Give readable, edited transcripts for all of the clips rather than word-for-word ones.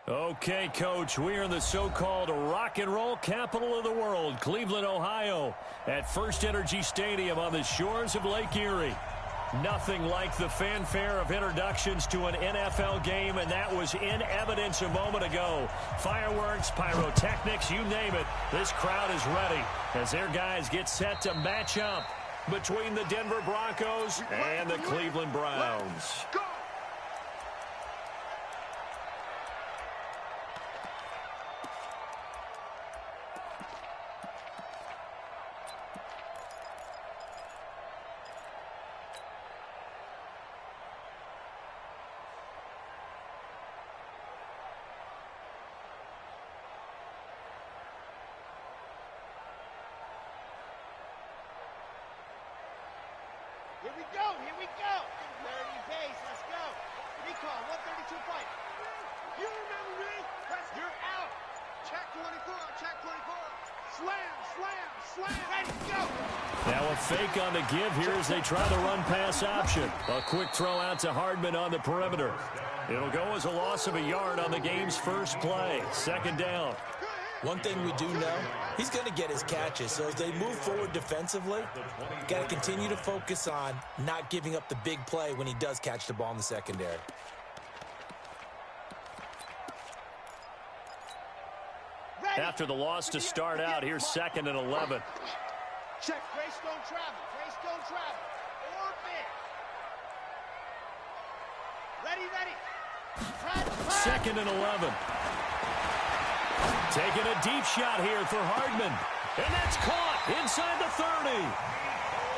Okay, Coach, we are in the so-called rock and roll capital of the world, Cleveland, Ohio, at First Energy Stadium on the shores of Lake Erie. Nothing like the fanfare of introductions to an NFL game, and that was in evidence a moment ago. Fireworks, pyrotechnics, you name it, this crowd is ready as their guys get set to match up between the Denver Broncos and the Cleveland Browns. Here we go. 30 pace, let's go. Recall, 132 fight. You remember me? You're out. Check 24, check 24. Slam, slam, slam. Let's go. Now a fake on the give here as they try the run-pass option. A quick throw out to Hardman on the perimeter. It'll go as a loss of a yard on the game's first play. Second down. One thing we do know, he's going to get his catches. So as they move forward defensively, got to continue to focus on not giving up the big play when he does catch the ball in the secondary. After the loss to start out, here's 2nd and 11. Check, Grace don't travel, Grace don't travel. Orbit. Ready. 2nd and 11. Taking a deep shot here for Hardman. And that's caught inside the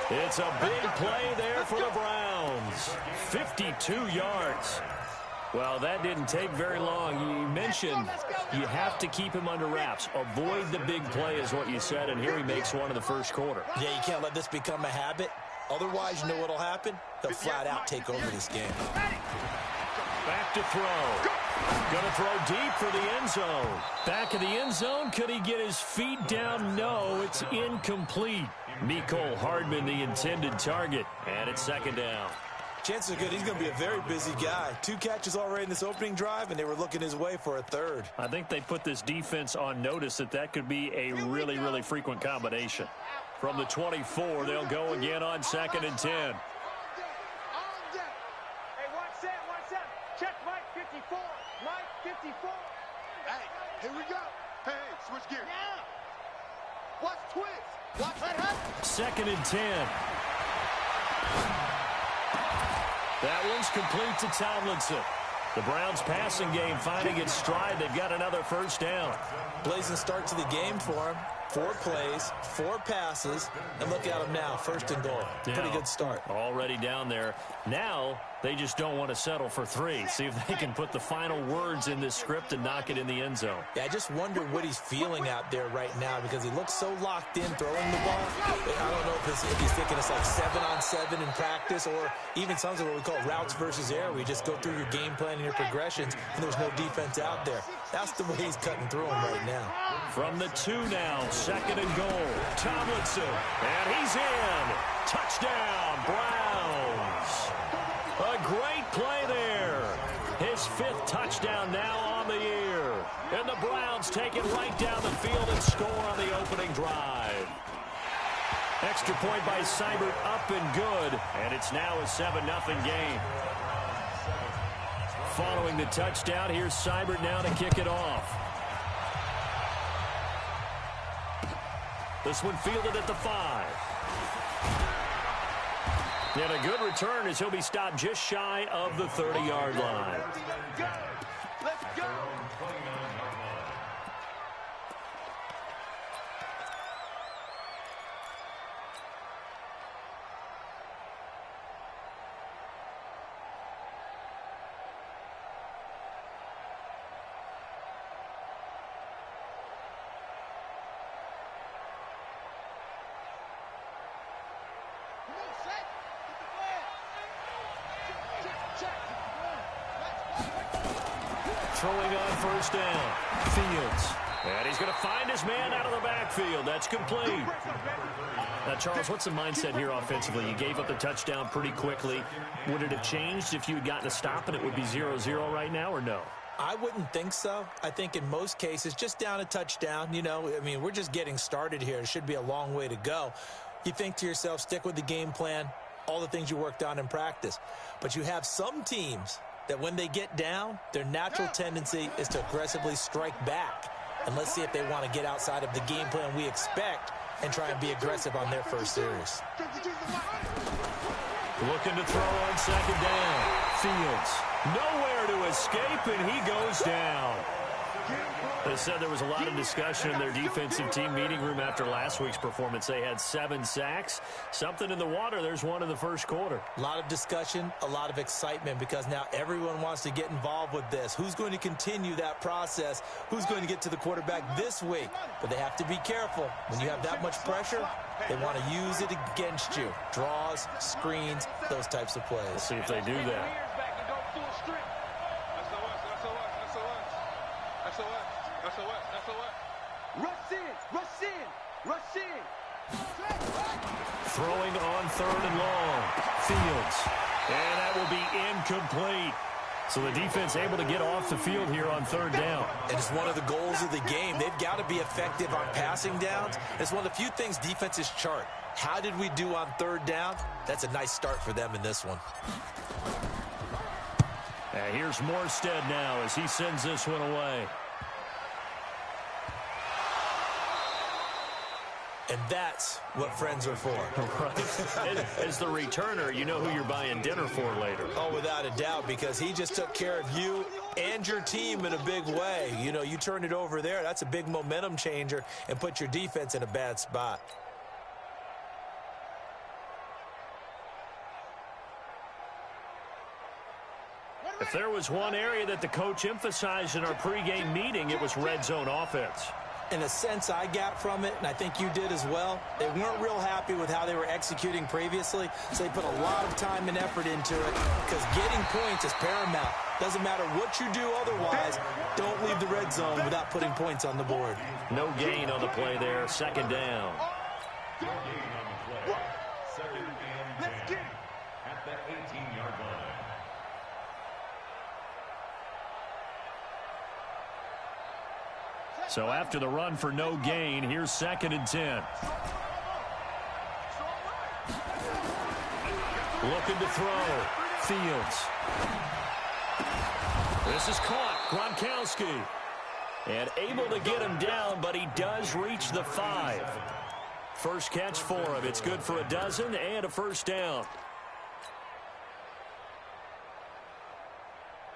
30. It's a big play there for the Browns. 52 yards. Well, that didn't take very long. You mentioned you have to keep him under wraps. Avoid the big play is what you said, and here he makes one in the first quarter. Yeah, you can't let this become a habit. Otherwise, you know what'll happen? He'll flat out take over this game. Back to throw. Going to throw deep for the end zone. Back in the end zone. Could he get his feet down? No, it's incomplete. Mecole Hardman, the intended target. And it's 2nd down. Chances are good he's going to be a very busy guy. 2 catches already in this opening drive, and they were looking his way for a 3rd. I think they put this defense on notice that could be a really, really frequent combination. From the 24, they'll go again on 2nd and 10. Check Mike 54. Mike 54. Hey, here we go. Hey, switch gears. Now. Watch twist. Watch that. 2nd and 10. That one's complete to Tomlinson. The Browns passing game finding its stride. They've got another first down. Blazing start to the game for him. 4 plays, 4 passes, and look at him now, 1st and goal. Pretty good start. Already down there. Now they just don't want to settle for 3. See if they can put the final words in this script and knock it in the end zone. Yeah, I just wonder what he's feeling out there right now because he looks so locked in throwing the ball. I don't know if he's thinking it's like 7-on-7 in practice or even something what we call routes versus air, where you just go through your game plan and your progressions and there's no defense out there. That's the way he's cutting through them right now. From the 2 now, 2nd and goal. Tomlinson, and he's in. Touchdown, Browns. A great play there. His 5th touchdown now on the year. And the Browns take it right down the field and score on the opening drive. Extra point by Seibert up and good. And it's now a 7-0 game. Following the touchdown, here's Seibert now to kick it off. This one fielded at the 5. And a good return as he'll be stopped just shy of the 30-yard line. Let's go. Throwing on first down. Fields. And he's going to find his man out of the backfield. That's complete. Now, Charles, what's the mindset here offensively? You gave up the touchdown pretty quickly. Would it have changed if you had gotten a stop and it would be 0-0 right now or no? I wouldn't think so. I think in most cases, just down a touchdown, you know, I mean, we're just getting started here. It should be a long way to go. You think to yourself, stick with the game plan, all the things you worked on in practice. But you have some teams that when they get down, their natural tendency is to aggressively strike back. And let's see if they want to get outside of the game plan we expect and try and be aggressive on their first series. Looking to throw on second down. Fields nowhere to escape, and he goes down. They said there was a lot of discussion in their defensive team meeting room after last week's performance. They had 7 sacks. Something in the water. There's one in the first quarter. A lot of discussion, a lot of excitement, because now everyone wants to get involved with this. Who's going to continue that process? Who's going to get to the quarterback this week? But they have to be careful. When you have that much pressure, they want to use it against you. Draws, screens, those types of plays. We'll see if they do that. Rush in. Throwing on third and long. Fields. And that will be incomplete. So the defense able to get off the field here on third down. And it's one of the goals of the game. They've got to be effective on passing downs. It's one of the few things defenses chart. How did we do on third down? That's a nice start for them in this one. And here's Morstead now as he sends this one away. And that's what friends are for. Right. As the returner, you know who you're buying dinner for later. Oh, without a doubt, because he just took care of you and your team in a big way. You know, you turn it over there, that's a big momentum changer and put your defense in a bad spot. If there was one area that the coach emphasized in our pregame meeting, it was red zone offense. In a sense I got from it, and I think you did as well, they weren't real happy with how they were executing previously, so they put a lot of time and effort into it, because getting points is paramount. Doesn't matter what you do otherwise, don't leave the red zone without putting points on the board. No gain on the play there, second down. Second and 10 at the 18-yard line. So after the run for no gain, here's second and 10. Looking to throw. Fields. This is caught. Gronkowski. And able to get him down, but he does reach the 5. First catch for him. It's good for a dozen and a first down.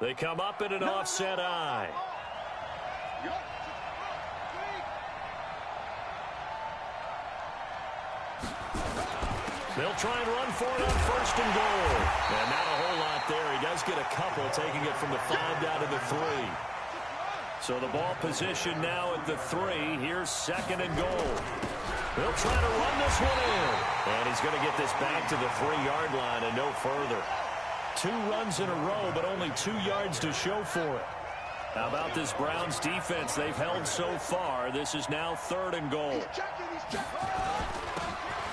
They come up in an offset eye. They'll try and run for it on first and goal. And not a whole lot there. He does get a couple, taking it from the 5 down to the 3. So the ball position now at the 3. Here's second and goal. They'll try to run this one in. And he's going to get this back to the 3-yard line and no further. 2 runs in a row, but only 2 yards to show for it. How about this Browns defense? They've held so far. This is now third and goal.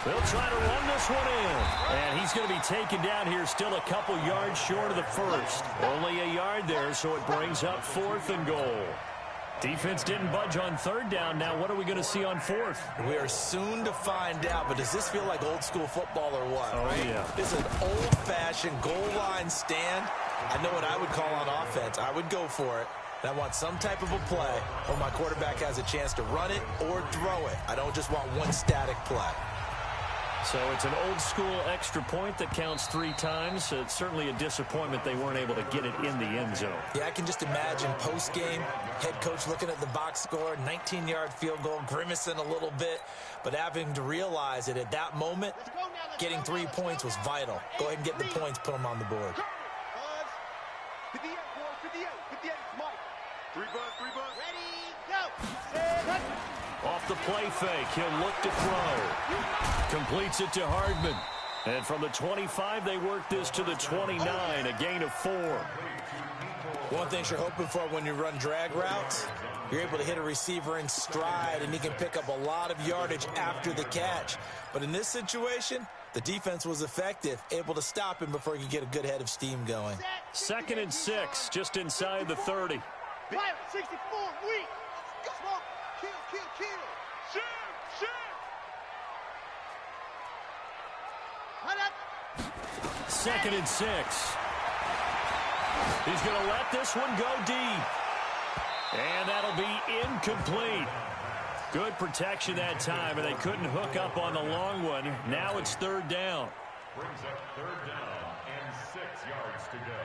They'll try to run this one in. And he's going to be taken down here still a couple yards short of the first. Only a yard there, so it brings up fourth and goal. Defense didn't budge on third down. Now what are we going to see on fourth? We are soon to find out, but does this feel like old school football or what? Oh, right? Yeah. This is an old-fashioned goal line stand. I know what I would call on offense. I would go for it. And I want some type of a play where my quarterback has a chance to run it or throw it. I don't just want one static play. So it's an old-school extra point that counts 3 times. It's certainly a disappointment they weren't able to get it in the end zone. Yeah, I can just imagine post-game, head coach looking at the box score, 19-yard field goal, grimacing a little bit, but having to realize that at that moment, getting 3 points was vital. Go ahead and get the points, put them on the board. 58, Mike. 3 bucks. Ready, go. Off the play fake, he'll look to throw. Completes it to Hardman. And from the 25, they work this to the 29, a gain of 4. One thing you're hoping for when you run drag routes, you're able to hit a receiver in stride, and he can pick up a lot of yardage after the catch. But in this situation, the defense was effective, able to stop him before he could get a good head of steam going. Second and 6, just inside the 30. Pilot, 64, weak. Smoke, kill. Shoot. Hut up. 2nd and 6. He's going to let this one go deep. And that'll be incomplete. Good protection that time, and they couldn't hook up on the long one. Now it's 3rd down. Brings up 3rd down and 6 yards to go.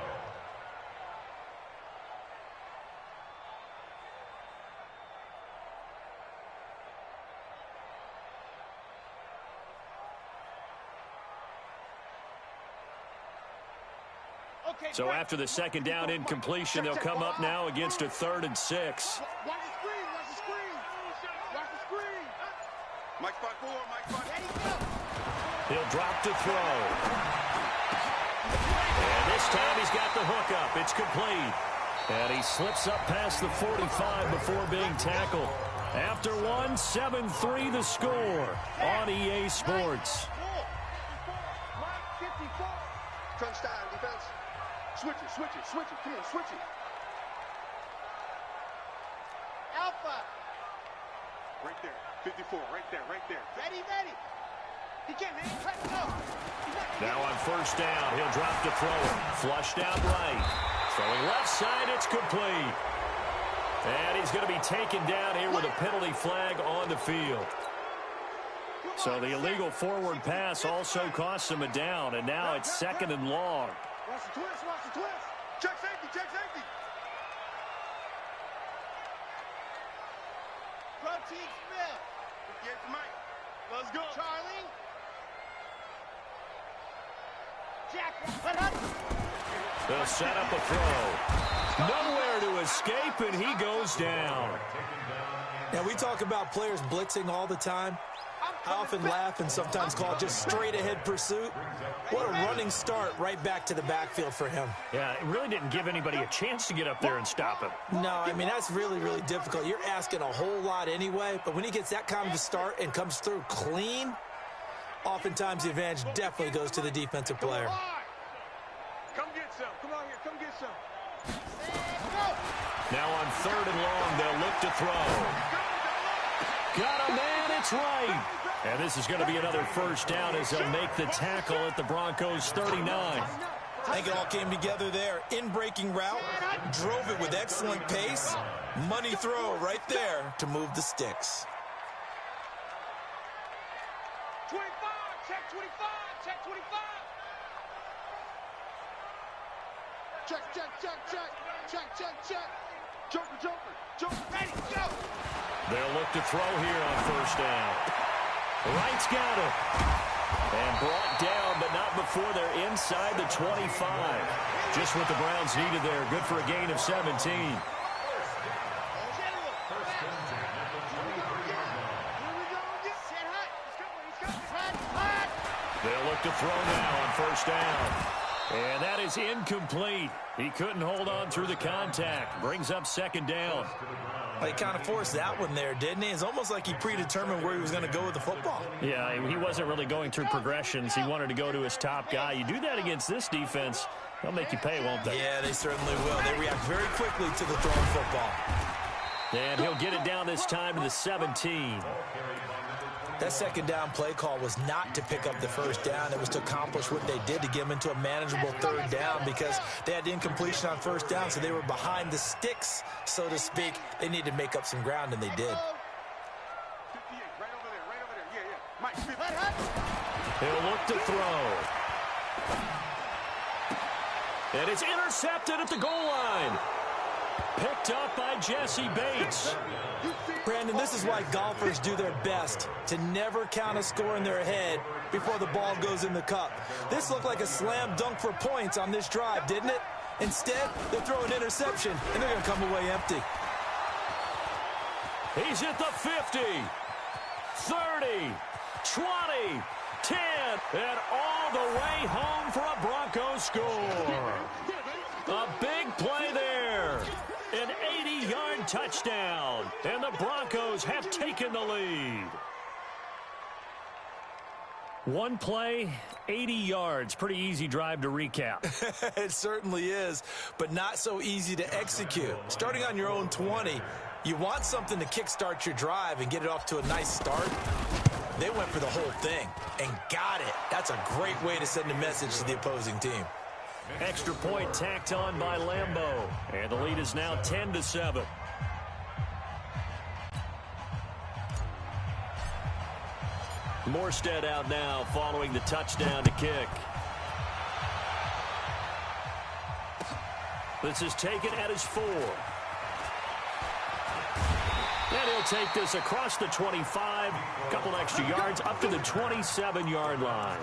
So after the 2nd down incompletion, they'll come up now against a 3rd and 6. Watch the screen. Mike spot 4, Ready, go. He'll drop to throw. And this time he's got the hook up. It's complete. And he slips up past the 45 before being tackled. After one, 7-3 the score on EA Sports. Crunch time, defense. Switch it. Come on, switch it. Alpha. Right there. 54, right there. Ready. He can't, man. Go. Now on 1st down, he'll drop to throw it. Flushed out right. Throwing left side, it's complete. And he's going to be taken down here with a penalty flag on the field. So the illegal forward pass also costs him a down, and now it's 2nd and long. Watch the twist. Check safety. Protein Smith. Get the mic. Let's go. Charlie. Jack. They'll set up a throw. Nowhere to escape, and he goes down. Now, we talk about players blitzing all the time. I often laugh and sometimes call it just straight-ahead pursuit. What a running start right back to the backfield for him. Yeah, it really didn't give anybody a chance to get up there and stop him. No, I mean, that's really, really difficult. You're asking a whole lot anyway, but when he gets that kind of a start and comes through clean, oftentimes the advantage definitely goes to the defensive player. Come get some. Come on here. Come get some. Now on 3rd and long, they'll look to throw. Got a man, it's right. And this is going to be another 1st down as they'll make the tackle at the Broncos' 39. I think it all came together there. In-breaking route, drove it with excellent pace. Money throw right there to move the sticks. 25, check 25. Check. Jumper. Ready, go. They'll look to throw here on 1st down. Wright's got it. And brought down, but not before they're inside the 25. Just what the Browns needed there. Good for a gain of 17. They'll look to throw now on 1st down. And that is incomplete. He couldn't hold on through the contact. Brings up 2nd down. Well, he kind of forced that one there, didn't he? It's almost like he predetermined where he was going to go with the football. Yeah, he wasn't really going through progressions. He wanted to go to his top guy. You do that against this defense, they'll make you pay, won't they? Yeah, they certainly will. They react very quickly to the thrown football. And he'll get it down this time to the 17. That 2nd down play call was not to pick up the 1st down. It was to accomplish what they did to get them into a manageable 3rd down because they had incompletion on 1st down, so they were behind the sticks, so to speak. They needed to make up some ground, and they did. 58, right over there. Yeah. Mike, he'll look to throw. And it's intercepted at the goal line. Picked up by Jesse Bates. Brandon, this is why golfers do their best to never count a score in their head before the ball goes in the cup. This looked like a slam dunk for points on this drive, didn't it? Instead, they throw an interception, and they're going to come away empty. He's at the 50, 30, 20, 10, and all the way home for a Broncos score. A big play there. An 80-yard touchdown, and the Broncos have taken the lead. One play, 80 yards. Pretty easy drive to recap. It certainly is, but not so easy to execute. Starting on your own 20, you want something to kickstart your drive and get it off to a nice start. They went for the whole thing and got it. That's a great way to send a message to the opposing team. Extra point tacked on by Lambeau. And the lead is now 10-7. Morstead out now following the touchdown to kick. This is taken at his 4. And he'll take this across the 25, a couple extra yards up to the 27-yard line.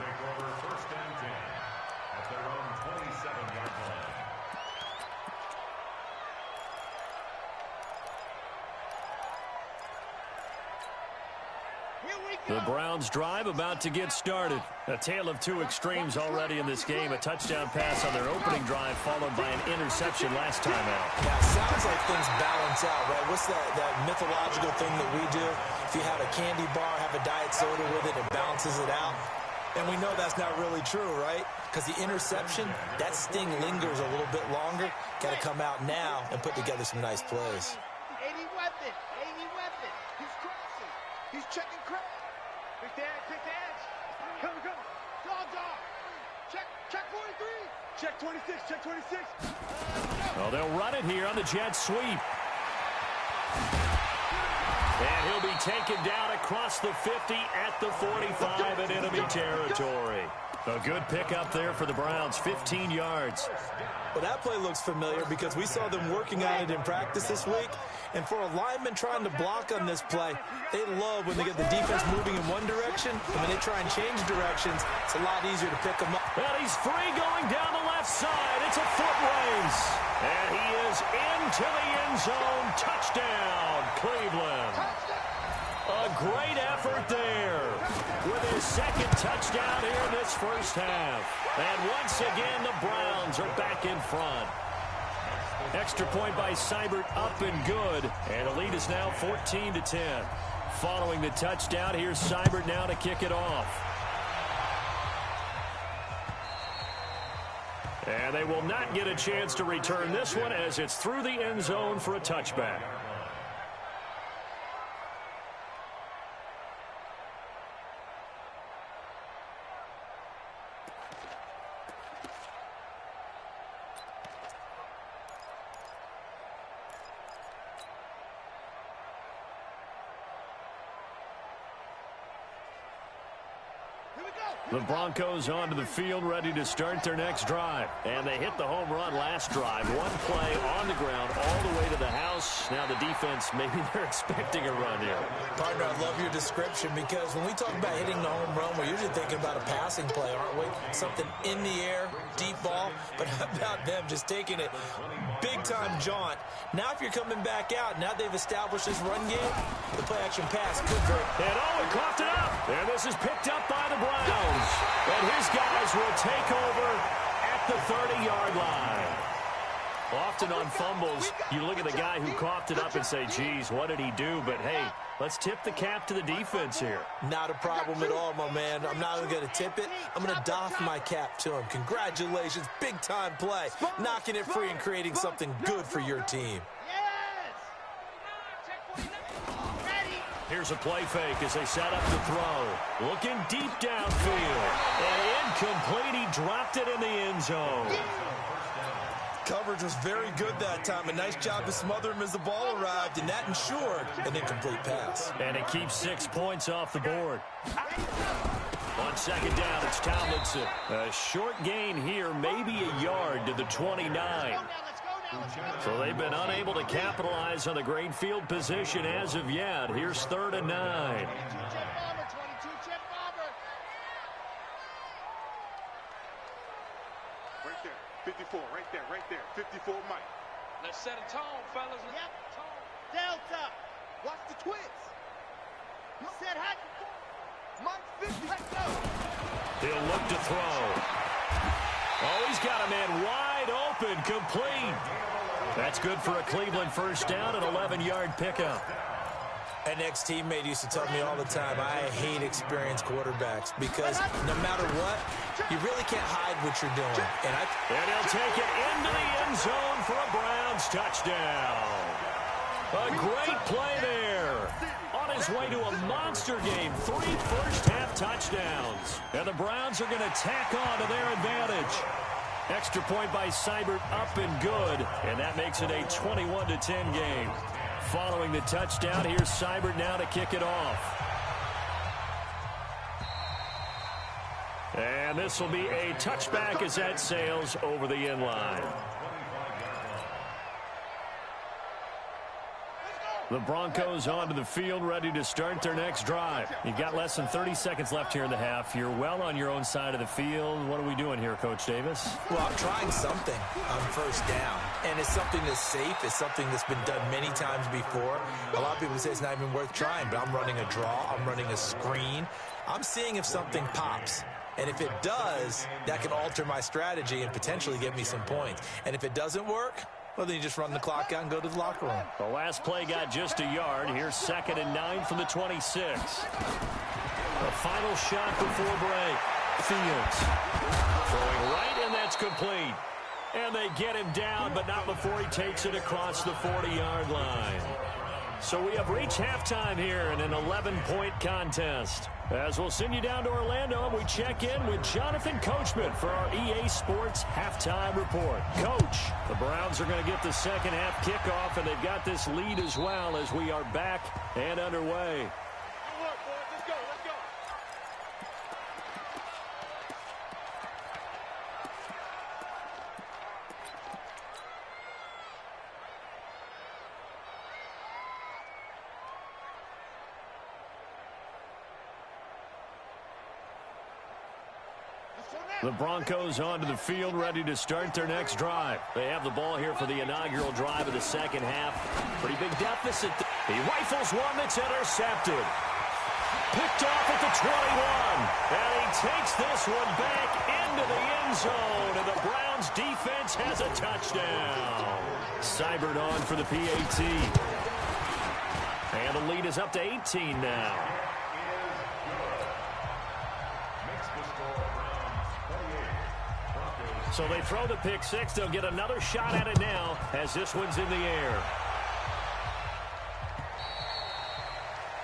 The Browns drive about to get started. A tale of two extremes already in this game. A touchdown pass on their opening drive followed by an interception last time out. Yeah, it sounds like things balance out, right? What's that mythological thing that we do? If you have a candy bar, have a diet soda with it, it balances it out. And we know that's not really true, right? Because the interception, that sting lingers a little bit longer. Got to come out now and put together some nice plays. 80 weapon. He's crossing. He's checking crap. Pick the edge. Come. Dog. Check 43. Check 26. Well, they'll run it here on the jet sweep. And he'll be taken down across the 50 at the 45 in enemy territory. A good pickup there for the Browns, 15 yards. Well, that play looks familiar because we saw them working on it in practice this week. And for a lineman trying to block on this play, they love when they get the defense moving in one direction. And when they try and change directions, it's a lot easier to pick them up. Well, he's free going down the left side. It's a foot race. And he is into the end zone. Touchdown, Cleveland. A great effort there with his second touchdown here in this first half. And once again, the Browns are back in front. Extra point by Seibert up and good. And the lead is now 14-10. Following the touchdown, here's Seibert now to kick it off. And they will not get a chance to return this one as it's through the end zone for a touchback. The Broncos onto the field, ready to start their next drive. And they hit the home run last drive. One play on the ground all the way to the house. Now the defense, maybe they're expecting a run here. Partner, I love your description because when we talk about hitting the home run, we're usually thinking about a passing play, aren't we? Something in the air, deep ball. But how about them just taking it big-time jaunt? Now if you're coming back out, now they've established this run game, the play-action pass could very... And Owen coughed it up. And this is picked up by the Browns. And his guys will take over at the 30-yard line. Often on fumbles, you look at the guy who coughed it up and say, geez, what did he do? But, hey, let's tip the cap to the defense here. Not a problem at all, my man. I'm not even going to tip it. I'm going to doff my cap to him. Congratulations, big-time play. Knocking it free and creating something good for your team. Here's a play fake as they set up the throw. Looking deep downfield. And incomplete. He dropped it in the end zone. Coverage was very good that time. A nice job to smother him as the ball arrived, and that ensured an incomplete pass. And it keeps 6 points off the board. On second down, it's Tomlinson. A short gain here, maybe a yard to the 29. So they've been unable to capitalize on the great field position as of yet. Here's 3rd and 9. 22 chip bomber. Right there, 54, right there, 54 Mike. Let's set a tone, fellas. Yep, Delta. Watch the twins. He said hack. Mike 50. Let's go. He'll look to throw. Oh, he's got a man wide open, complete. That's good for a Cleveland first down, an 11-yard pickup. An ex-teammate used to tell me all the time, I hate experienced quarterbacks because no matter what, you really can't hide what you're doing. And he'll take it into the end zone for a Browns touchdown. A great play there. On his way to a monster game, 3 first-half touchdowns. And the Browns are going to tack on to their advantage. Extra point by Seibert up and good, and that makes it a 21-10 game. Following the touchdown, here's Seibert now to kick it off. And this will be a touchback as that sails over the end line. The Broncos onto the field, ready to start their next drive. You've got less than 30 seconds left here in the half. You're well on your own side of the field. What are we doing here, Coach Davis? Well, I'm trying something on first down. And it's something that's safe. It's something that's been done many times before. A lot of people say it's not even worth trying, but I'm running a draw. I'm running a screen. I'm seeing if something pops. And if it does, that can alter my strategy and potentially get me some points. And if it doesn't work, well, then you just run the clock out and go to the locker room. The last play got just a yard. Here's 2nd and 9 from the 26. The final shot before break. Fields throwing right, and that's complete. And they get him down, but not before he takes it across the 40-yard line. So we have reached halftime here in an 11-point contest. As we'll send you down to Orlando, and we check in with Jonathan Coachman for our EA Sports Halftime Report. Coach, the Browns are going to get the second half kickoff, and they've got this lead as well as we are back and underway. Good work, boys. Let's go. Let's go. The Broncos onto the field, ready to start their next drive. They have the ball here for the inaugural drive of the second half. Pretty big deficit. He rifles one that's intercepted. Picked off at the 21. And he takes this one back into the end zone. And the Browns defense has a touchdown. Seibert on for the PAT. And the lead is up to 18 now. So they throw the pick six. They'll get another shot at it now as this one's in the air.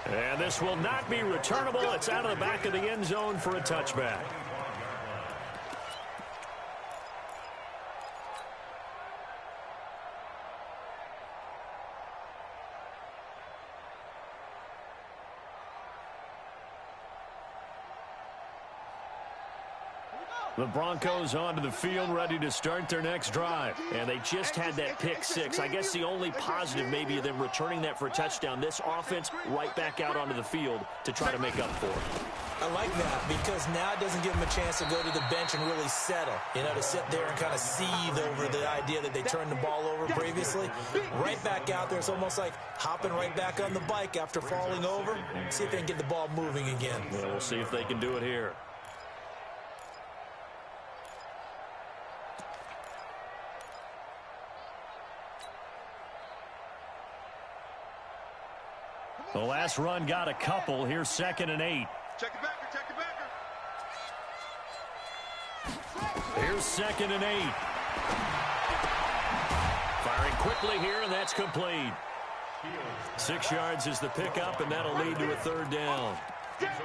And this will not be returnable. It's out of the back of the end zone for a touchback. The Broncos onto the field, ready to start their next drive. And they just had that pick six. I guess the only positive maybe of them returning that for a touchdown. This offense right back out onto the field to try to make up for it. I like that because now it doesn't give them a chance to go to the bench and really settle. You know, to sit there and kind of seethe over the idea that they turned the ball over previously. Right back out there. It's almost like hopping right back on the bike after falling over. See if they can get the ball moving again. Well, we'll see if they can do it here. The last run got a couple. Here's 2nd and 8. Check the backer, check the backer. Here's 2nd and 8. Firing quickly here, and that's complete. 6 yards is the pickup, and that'll lead to a 3rd down.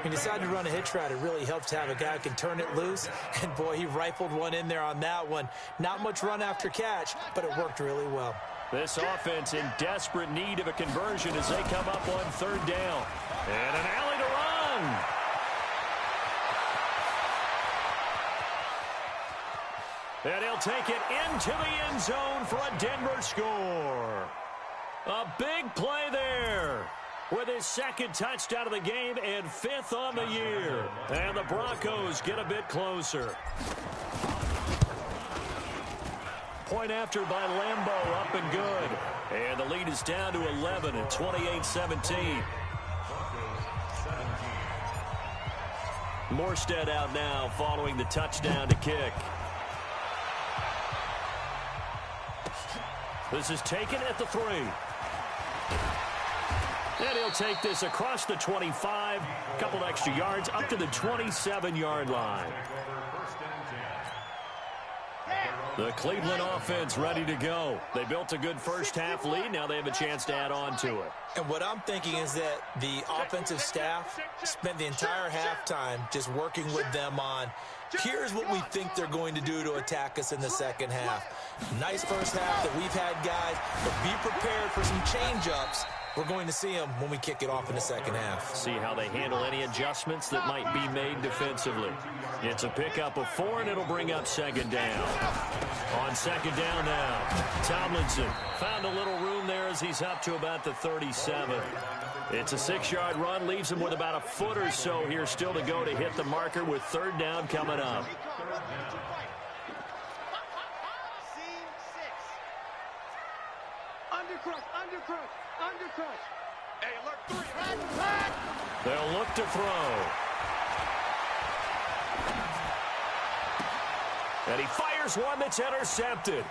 He decided to run a hitch route. It really helps to have a guy who can turn it loose. And, boy, he rifled one in there on that one. Not much run after catch, but it worked really well. This offense in desperate need of a conversion as they come up on 3rd down. And an alley to run. And he'll take it into the end zone for a Denver score. A big play there with his 2nd touchdown of the game and 5th on the year. And the Broncos get a bit closer. Point after by Lambeau, up and good. And the lead is down to 11 at 28-17. Morstead out now following the touchdown to kick. This is taken at the 3. And he'll take this across the 25, a couple extra yards, up to the 27-yard line. The Cleveland offense ready to go. They built a good first-half lead. Now they have a chance to add on to it. And what I'm thinking is that the offensive staff spent the entire halftime just working with them on, here's what we think they're going to do to attack us in the second half. Nice first half that we've had, guys, but be prepared for some change-ups. We're going to see them when we kick it off in the second half. See how they handle any adjustments that might be made defensively. It's a pickup of 4, and it'll bring up second down. On second down now, Tomlinson found a little room there as he's up to about the 37. It's a 6-yard run, leaves him with about a foot or so here still to go to hit the marker with third down coming up. Undercut. Hey, alert 3. They'll look to throw. And he fires one that's intercepted.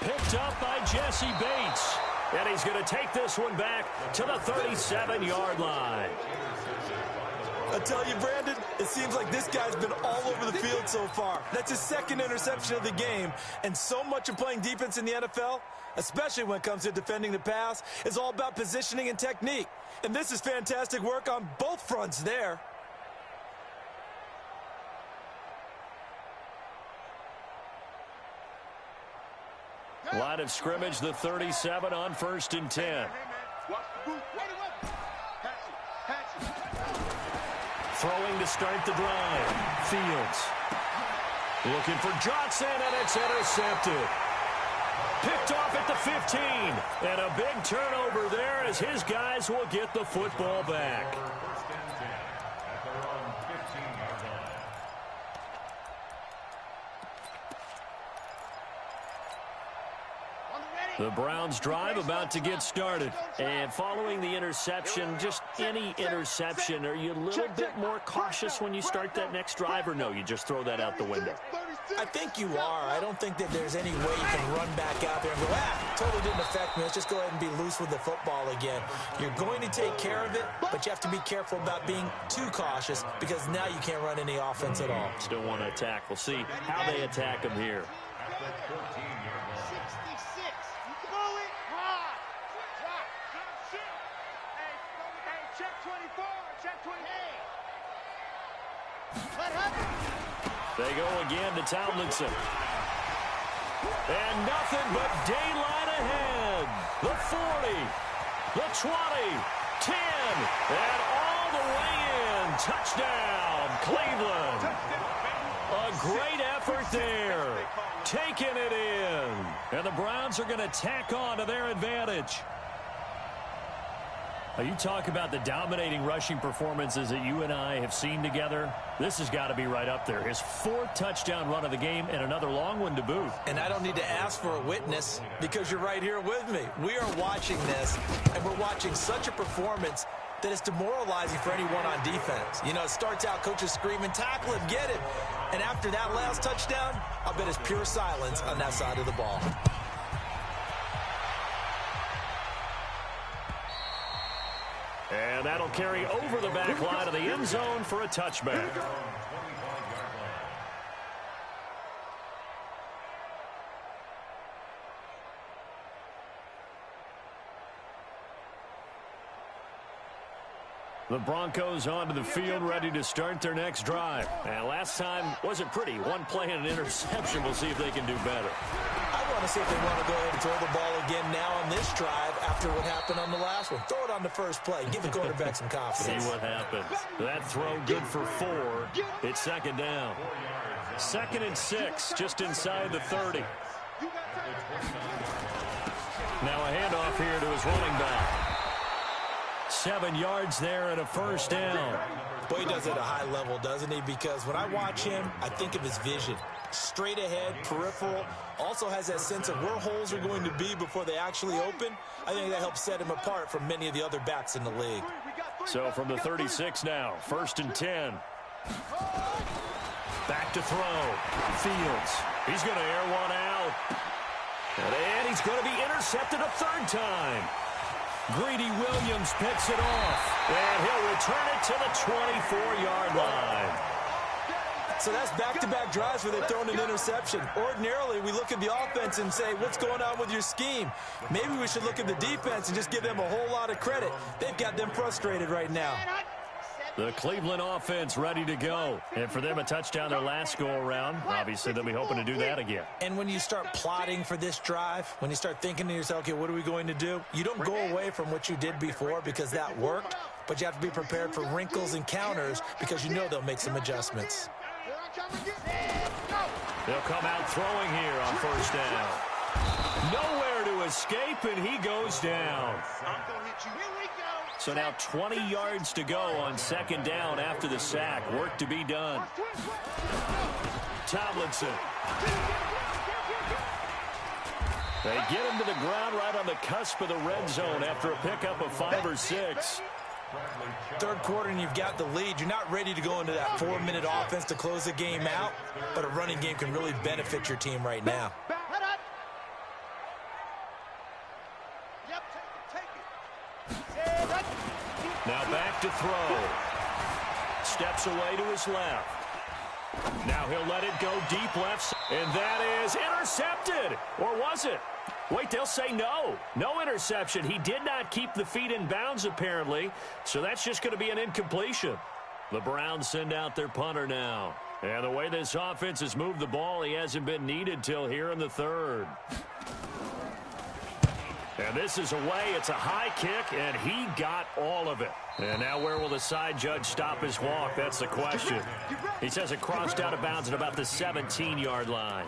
Picked up by Jesse Bates. And he's going to take this one back to the 37-yard line. I tell you, Brandon, it seems like this guy's been all over the field so far. That's his second interception of the game. And so much of playing defense in the NFL, especially when it comes to defending the pass, is all about positioning and technique. And this is fantastic work on both fronts there. Line of scrimmage, the 37 on 1st and 10. Throwing to start the drive. Fields. Looking for Johnson, and it's intercepted. Picked off at the 15. And a big turnover there as his guys will get the football back. The Browns drive about to get started. And following the interception, just any interception, are you a little bit more cautious when you start that next drive, or no, you just throw that out the window? I think you are. I don't think that there's any way you can run back out there and go, totally didn't affect me. Let's just go ahead and be loose with the football again. You're going to take care of it, but you have to be careful about being too cautious because now you can't run any offense at all. Still want to attack. We'll see how they attack him here. They go again to Tomlinson. And nothing but daylight ahead. The 40, the 20, 10, and all the way in. Touchdown, Cleveland. A great effort there. Taking it in. And the Browns are going to tack on to their advantage. You talk about the dominating rushing performances that you and I have seen together. This has got to be right up there. His 4th touchdown run of the game and another long one to boot. And I don't need to ask for a witness because you're right here with me. We are watching this, and we're watching such a performance that it's demoralizing for anyone on defense. You know, it starts out coaches screaming, tackle him, get it. And after that last touchdown, I'll bet it's pure silence on that side of the ball. And that'll carry over the back line of the end zone for a touchback. The Broncos onto the field, ready to start their next drive. And last time wasn't pretty. One play and an interception. We'll see if they can do better. I want to see if they want to go ahead and throw the ball again now on this drive after what happened on the last one. Throw it on the first play. Give the quarterback some confidence. See what happens. That throw good for 4. It's second down. 2nd and 6, just inside the 30. Now a handoff here to his running back. 7 yards there and a first down. Boy, he does it at a high level, doesn't he? Because when I watch him, I think of his vision. Straight ahead, peripheral. Also has that sense of where holes are going to be before they actually open. I think that helps set him apart from many of the other backs in the league. So from the 36 now, 1st and 10. Back to throw. Fields. He's going to air one out. And he's going to be intercepted a 3rd time. Greedy Williams picks it off, and he'll return it to the 24-yard line. So that's back-to-back drives where they've thrown an interception. Ordinarily, we look at the offense and say, what's going on with your scheme? Maybe we should look at the defense and just give them a whole lot of credit. They've got them frustrated right now. The Cleveland offense ready to go. And for them, a touchdown their last go-around. Obviously, they'll be hoping to do that again. And when you start plotting for this drive, when you start thinking to yourself, okay, what are we going to do? You don't go away from what you did before because that worked, but you have to be prepared for wrinkles and counters because you know they'll make some adjustments. They'll come out throwing here on first down. Nowhere to escape, and he goes down. So now 20 yards to go on second down after the sack. Work to be done. Tomlinson. They get him to the ground right on the cusp of the red zone after a pickup of 5 or 6. Third quarter and you've got the lead. You're not ready to go into that 4-minute offense to close the game out, but a running game can really benefit your team right now. Now back to throw. Steps away to his left. Now he'll let it go deep left. And that is intercepted. Or was it? Wait, they'll say no. No interception. He did not keep the feet in bounds, apparently. So that's just going to be an incompletion. The Browns send out their punter now. And the way this offense has moved the ball, he hasn't been needed till here in the third. And this is away. It's a high kick, and he got all of it. And now where will the side judge stop his walk? That's the question. He says it crossed out of bounds at about the 17-yard line.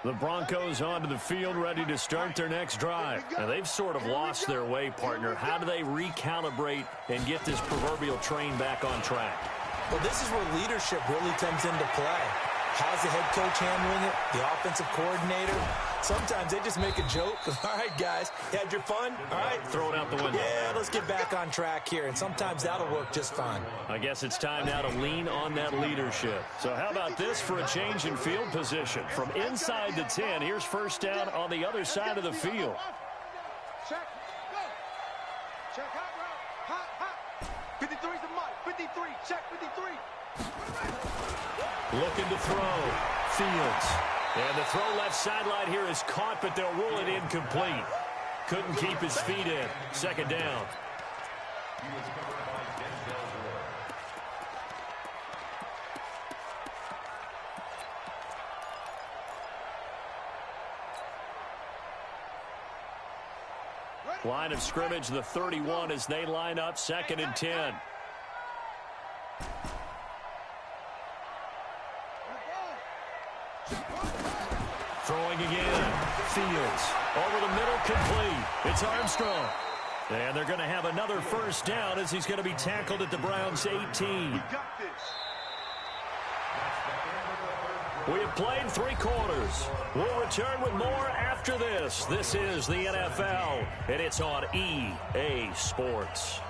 The Broncos onto the field ready to start their next drive. Now, they've sort of lost their way, partner. How do they recalibrate and get this proverbial train back on track? Well, this is where leadership really comes into play. How's the head coach handling it? The offensive coordinator? Sometimes they just make a joke. All right, guys, you had your fun? All right. Throw it out the window. Yeah, let's get back on track here. And sometimes that'll work just fine. I guess it's time now to lean on that leadership. So how about this for a change in field position? From inside the 10, here's first down on the other side of the field. Check, go. Check, hot route. Hot. 53's the mark. 53, check 53. Looking to throw. Fields. And the throw left sideline here is caught, but they'll rule it incomplete. Couldn't keep his feet in. Second down. Line of scrimmage, the 31 as they line up, 2nd and 10. Throwing again. Fields. Over the middle, complete. It's Armstrong. And they're going to have another first down as he's going to be tackled at the Browns' 18. We have played 3 quarters. We'll return with more after this. This is the NFL, and it's on EA Sports.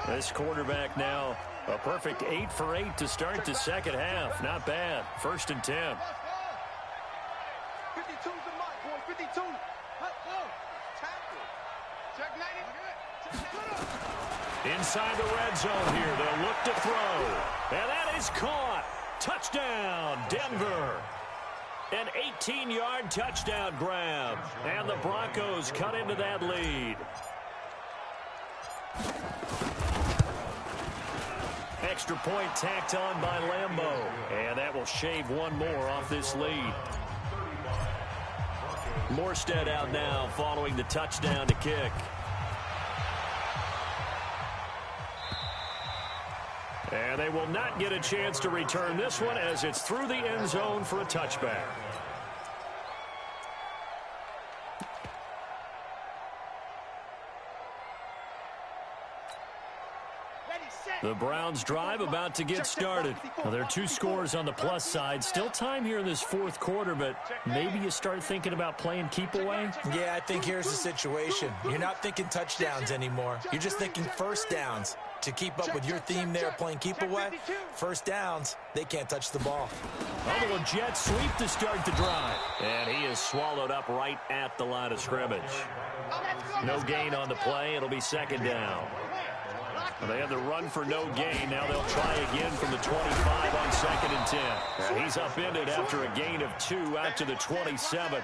This quarterback now, a perfect 8 for 8 to start the second half. Not bad. 1st and 10. 52's the mark, boy. 52. Tackle. Check 90. Inside the red zone here. They'll look to throw. And that is caught. Touchdown, Denver. An 18-yard touchdown grab. And the Broncos cut into that lead. Extra point tacked on by Lambeau. And that will shave one more off this lead. Morstead out now following the touchdown to kick. And they will not get a chance to return this one as it's through the end zone for a touchback. The Browns drive about to get started. Well, there are 2 scores on the plus side. Still time here in this fourth quarter, but maybe you start thinking about playing keep away? Yeah, I think here's the situation. You're not thinking touchdowns anymore. You're just thinking first downs. To keep up with your theme there, playing keep away, first downs, they can't touch the ball. A little jet sweep to start the drive. And he is swallowed up right at the line of scrimmage. No gain on the play. It'll be second down. Well, they had the run for no gain. Now they'll try again from the 25 on 2nd and 10. And he's upended after a gain of 2 out to the 27.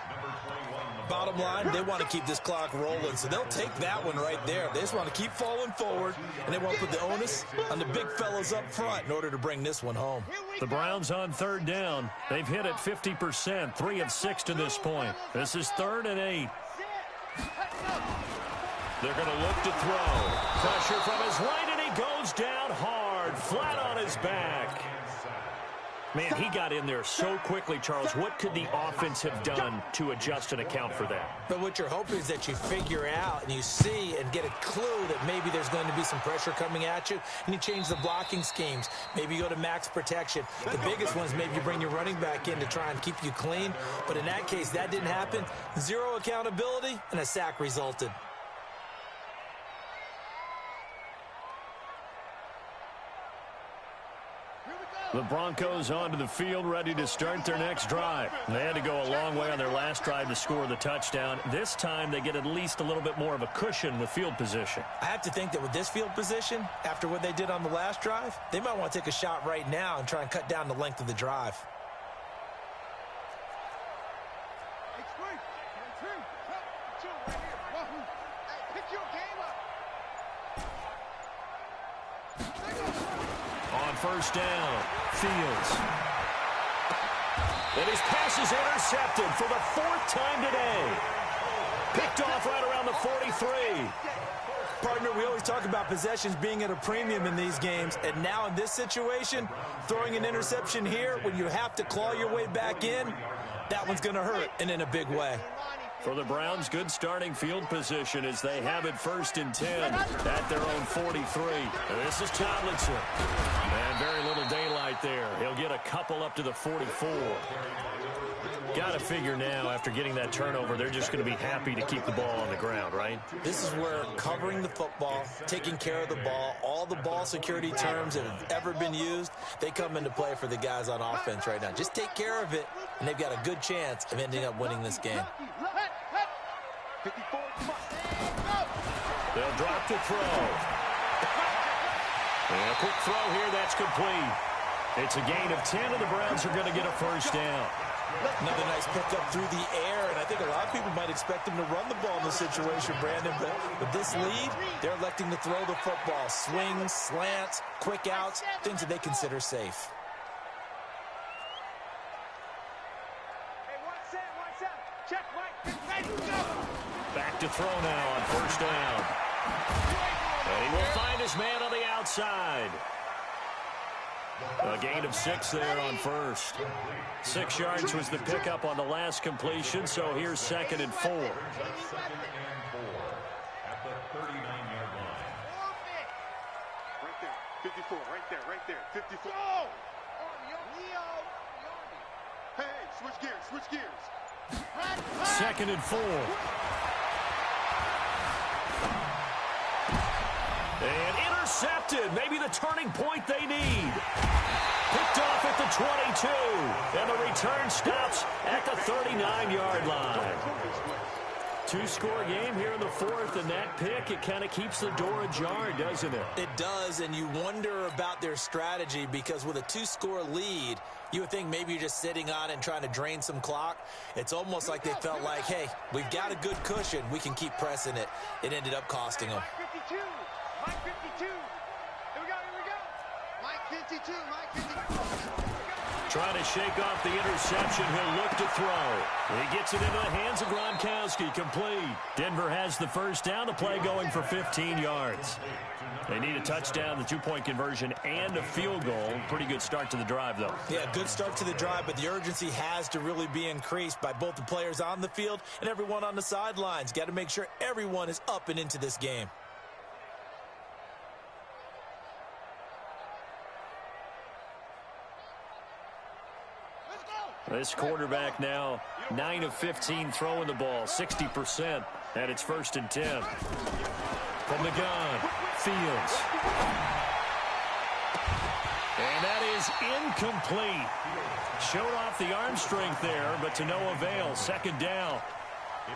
Bottom line, they want to keep this clock rolling, so they'll take that one right there. They just want to keep falling forward, and they want to put the onus on the big fellows up front in order to bring this one home. The Browns on 3rd down. They've hit it 50%, 3 of 6 to this point. This is 3rd and 8. They're going to look to throw. Pressure from his right, and he goes down hard, flat on his back. Man, he got in there so quickly, Charles. What could the offense have done to adjust and account for that? But what you're hoping is that you figure out and you see and get a clue that maybe there's going to be some pressure coming at you, and you change the blocking schemes. Maybe you go to max protection. The biggest one is maybe you bring your running back in to try and keep you clean. But in that case, that didn't happen. 0 accountability, and a sack resulted. The Broncos onto the field, ready to start their next drive. They had to go a long way on their last drive to score the touchdown. This time, they get at least a little bit more of a cushion with field position. I have to think that with this field position, after what they did on the last drive, they might want to take a shot right now and try and cut down the length of the drive. First down, Fields. And his pass is intercepted for the 4th time today. Picked off right around the 43. Partner, we always talk about possessions being at a premium in these games, and now in this situation, throwing an interception here when you have to claw your way back in, that one's going to hurt, and in a big way. For the Browns, good starting field position as they have it 1st and 10 at their own 43. And this is Tomlinson. And very little daylight there. He'll get a couple up to the 44. Got to figure now, after getting that turnover, they're just going to be happy to keep the ball on the ground, right? This is where covering the football, taking care of the ball, all the ball security terms that have ever been used, they come into play for the guys on offense right now. Just take care of it, and they've got a good chance of ending up winning this game. They'll drop to throw. And a quick throw here, that's complete. It's a gain of 10, and the Browns are going to get a first down. Another nice pickup through the air, and I think a lot of people might expect him to run the ball in this situation, Brandon, but with this lead, they're electing to throw the football. Swings, slants, quick outs, things that they consider safe. Back to throw now on first down. And he will find his man on the outside. A gain of 6 there on first. 6 yards was the pickup on the last completion, so here's 2nd and 4. At the 39-yard line. Right there, 54, right there, 54. Hey, switch gears. 2nd and 4. And intercepted. Maybe the turning point they need. Picked off at the 22. And the return stops at the 39-yard line. 2-score game here in the 4th, and that pick, it kind of keeps the door ajar, doesn't it? It does, and you wonder about their strategy because with a 2-score lead, you would think maybe you're just sitting on it and trying to drain some clock. It's almost like they felt like, hey, we've got a good cushion. We can keep pressing it. It ended up costing them. Mike 52. Here we go. Mike 52, Mike 52. Trying to shake off the interception. He'll look to throw. He gets it into the hands of Gronkowski. Complete. Denver has the first down. The play going for 15 yards. They need a touchdown, the 2-point conversion, and a field goal. Pretty good start to the drive, though. Yeah, good start to the drive, but the urgency has to really be increased by both the players on the field and everyone on the sidelines. Got to make sure everyone is up and into this game. This quarterback now 9 of 15 throwing the ball, 60%, and it's 1st and 10. From the gun, Fields. And that is incomplete. Showed off the arm strength there, but to no avail. 2nd down.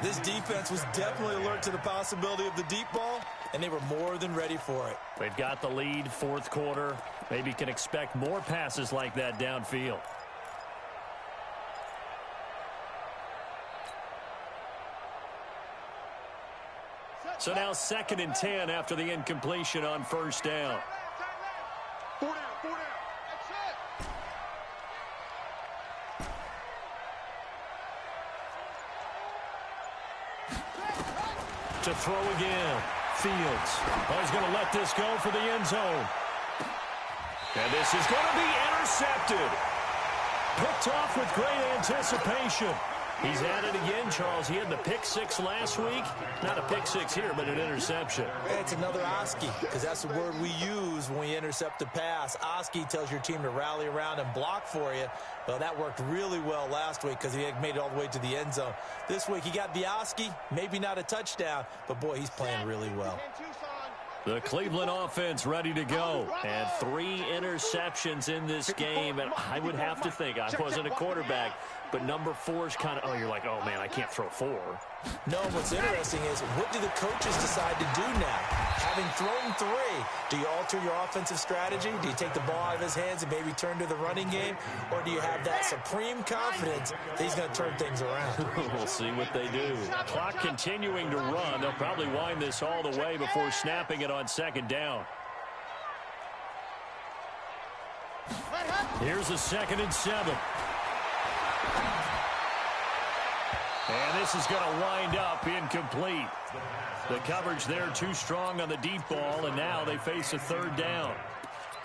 This defense was definitely alert to the possibility of the deep ball, and they were more than ready for it. They've got the lead, 4th quarter. Maybe can expect more passes like that downfield. So now 2nd and 10 after the incompletion on 1st down. 4 down, 4 down. That's it. To throw again. Fields. Oh, he's going to let this go for the end zone. And this is going to be intercepted. Picked off with great anticipation. He's at it again, Charles. He had the pick 6 last week. Not a pick 6 here, but an interception. It's another Oski, because that's the word we use when we intercept a pass. Oski tells your team to rally around and block for you. Well, that worked really well last week because he made it all the way to the end zone. This week, he got the Oski, maybe not a touchdown, but, boy, he's playing really well. The Cleveland offense ready to go. And 3 interceptions in this game. And I would have to think, I wasn't a quarterback, but number 4 is kind of, you're like, oh, man, I can't throw 4. No, what's interesting is, what do the coaches decide to do now? Having thrown 3, do you alter your offensive strategy? Do you take the ball out of his hands and maybe turn to the running game? Or do you have that supreme confidence that he's going to turn things around? We'll see what they do. Clock continuing to run. They'll probably wind this all the way before snapping it on 2nd down. Here's a 2nd and 7. And this is going to wind up incomplete. The coverage there too strong on the deep ball, and now they face a 3rd down.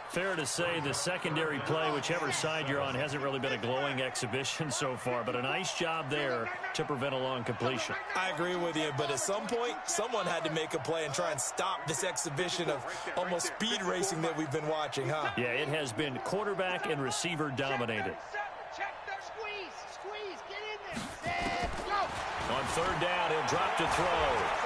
Fair to say the secondary play, whichever side you're on, hasn't really been a glowing exhibition so far, but a nice job there to prevent a long completion. I agree with you, but at some point, someone had to make a play and try and stop this exhibition of almost speed racing that we've been watching, huh? Yeah, it has been quarterback and receiver dominated. Squeeze, get in there. Go. On 3rd down, he'll drop to throw.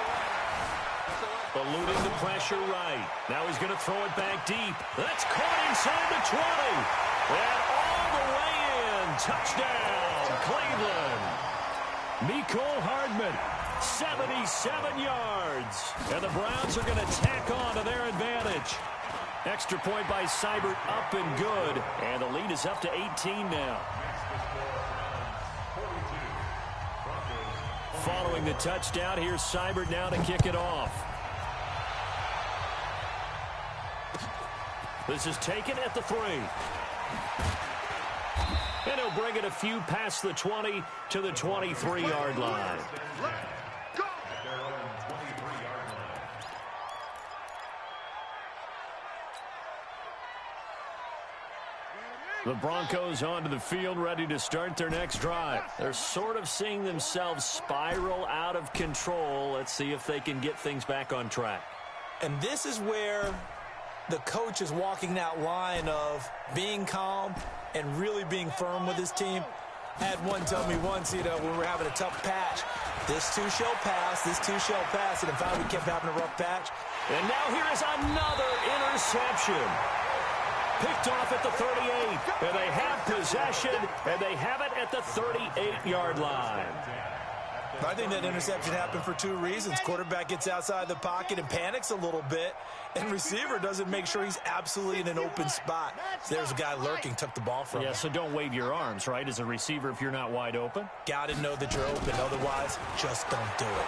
Eluding the pressure right. Now he's going to throw it back deep. That's caught inside the 20. And all the way in. Touchdown, Cleveland. Mecole Hardman, 77 yards. And the Browns are going to tack on to their advantage. Extra point by Seibert, up and good. And the lead is up to 18 now. Following the touchdown, here's Seibert now to kick it off. This is taken at the 3. And he'll bring it a few past the 20 to the 23-yard line. The Broncos onto the field, ready to start their next drive. They're sort of seeing themselves spiral out of control. Let's see if they can get things back on track. And this is where the coach is walking that line of being calm and really being firm with his team. I had one tell me once, when we were having a tough patch, this too shall pass, this too shall pass, and in fact we kept having a rough patch. And now here is another interception. Picked off at the 38, and they have possession, and they have it at the 38-yard line. I think that interception happened for 2 reasons. Quarterback gets outside the pocket and panics a little bit, and receiver doesn't make sure he's absolutely in an open spot. There's a guy lurking, took the ball from him. Yeah, so don't wave your arms, right, as a receiver if you're not wide open. Got to know that you're open. Otherwise, just don't do it.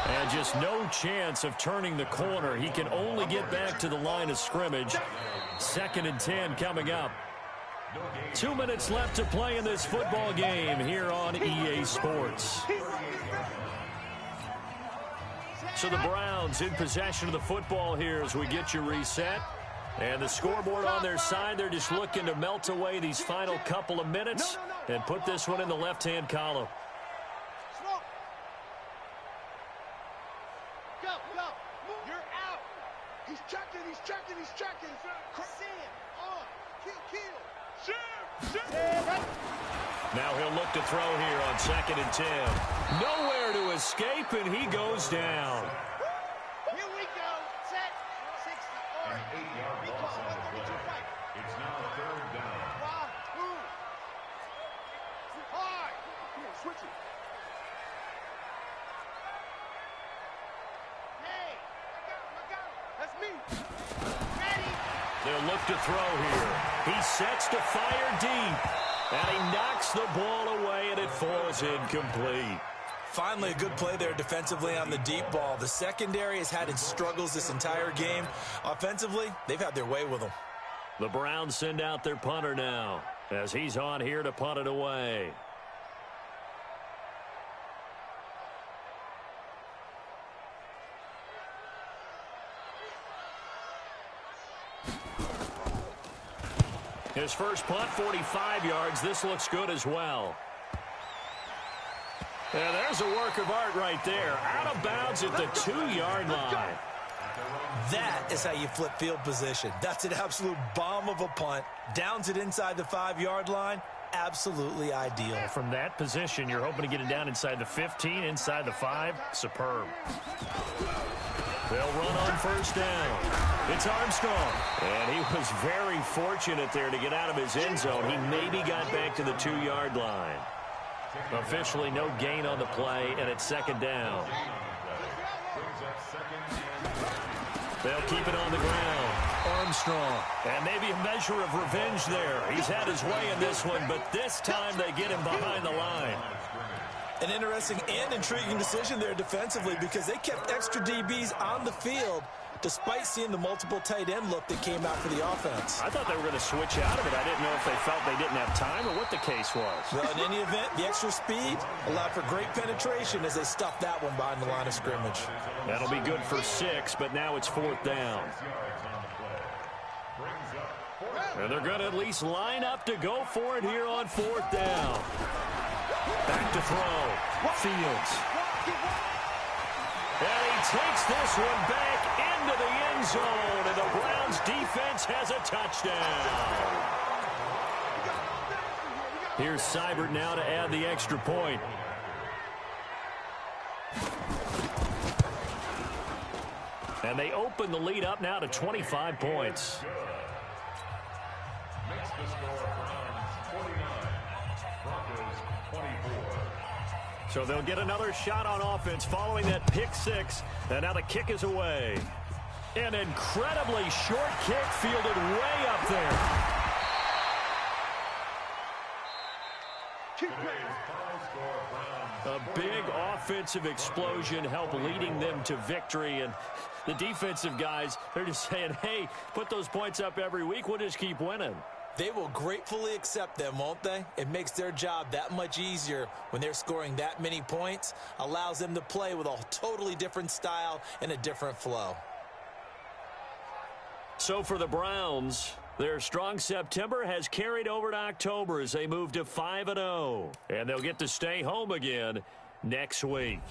And just no chance of turning the corner. He can only get back to the line of scrimmage. 2nd and 10 coming up. 2 minutes left to play in this football game here on EA Sports. So the Browns in possession of the football here as we get you reset. And the scoreboard on their side, they're just looking to melt away these final couple of minutes and put this one in the left-hand column. Go. You're out. He's checking. Sam, on. Kill. Now he'll look to throw here on 2nd and 10. Nowhere to escape, and he goes down. Here we go. Set. 60. Orange. Recall. 132 fight. It's now 3rd down. Wahoo. Hard. Come on, switch it. Hey. I got him. That's me. Ready. They'll look to throw here. He sets to fire deep. And he knocks the ball away, and it falls incomplete. Finally, a good play there defensively on the deep ball. The secondary has had its struggles this entire game. Offensively, they've had their way with them. The Browns send out their punter now as he's on here to punt it away. His first punt, 45 yards. This looks good as well. And there's a work of art right there. Out of bounds at the 2-yard line. That is how you flip field position. That's an absolute bomb of a punt. Downs it inside the 5-yard line. Absolutely ideal. From that position, you're hoping to get it down inside the 15, inside the 5. Superb. They'll run on 1st down. It's Armstrong. And he was very fortunate there to get out of his end zone. He maybe got back to the 2-yard line. Officially no gain on the play, and it's 2nd down. They'll keep it on the ground. Armstrong. And maybe a measure of revenge there. He's had his way in this one, but this time they get him behind the line. An interesting and intriguing decision there defensively because they kept extra DBs on the field despite seeing the multiple tight end look that came out for the offense. I thought they were going to switch out of it. I didn't know if they felt they didn't have time or what the case was. Well, in any event, the extra speed allowed for great penetration as they stuffed that one behind the line of scrimmage. That'll be good for 6, but now it's 4th down. And they're going to at least line up to go for it here on 4th down. Back to throw. Fields. And he takes this one back into the end zone, and the Browns defense has a touchdown. Here's Seibert now to add the extra point. And they open the lead up now to 25 points. Makes the score Browns 49, Broncos 24. So they'll get another shot on offense following that pick 6. And now the kick is away. An incredibly short kick fielded way up there. A big offensive explosion helped leading them to victory. And the defensive guys, they're just saying, hey, put those points up every week. We'll just keep winning. They will gratefully accept them, won't they? It makes their job that much easier when they're scoring that many points. Allows them to play with a totally different style and a different flow. So for the Browns, their strong September has carried over to October as they move to 5-0. And they'll get to stay home again next week.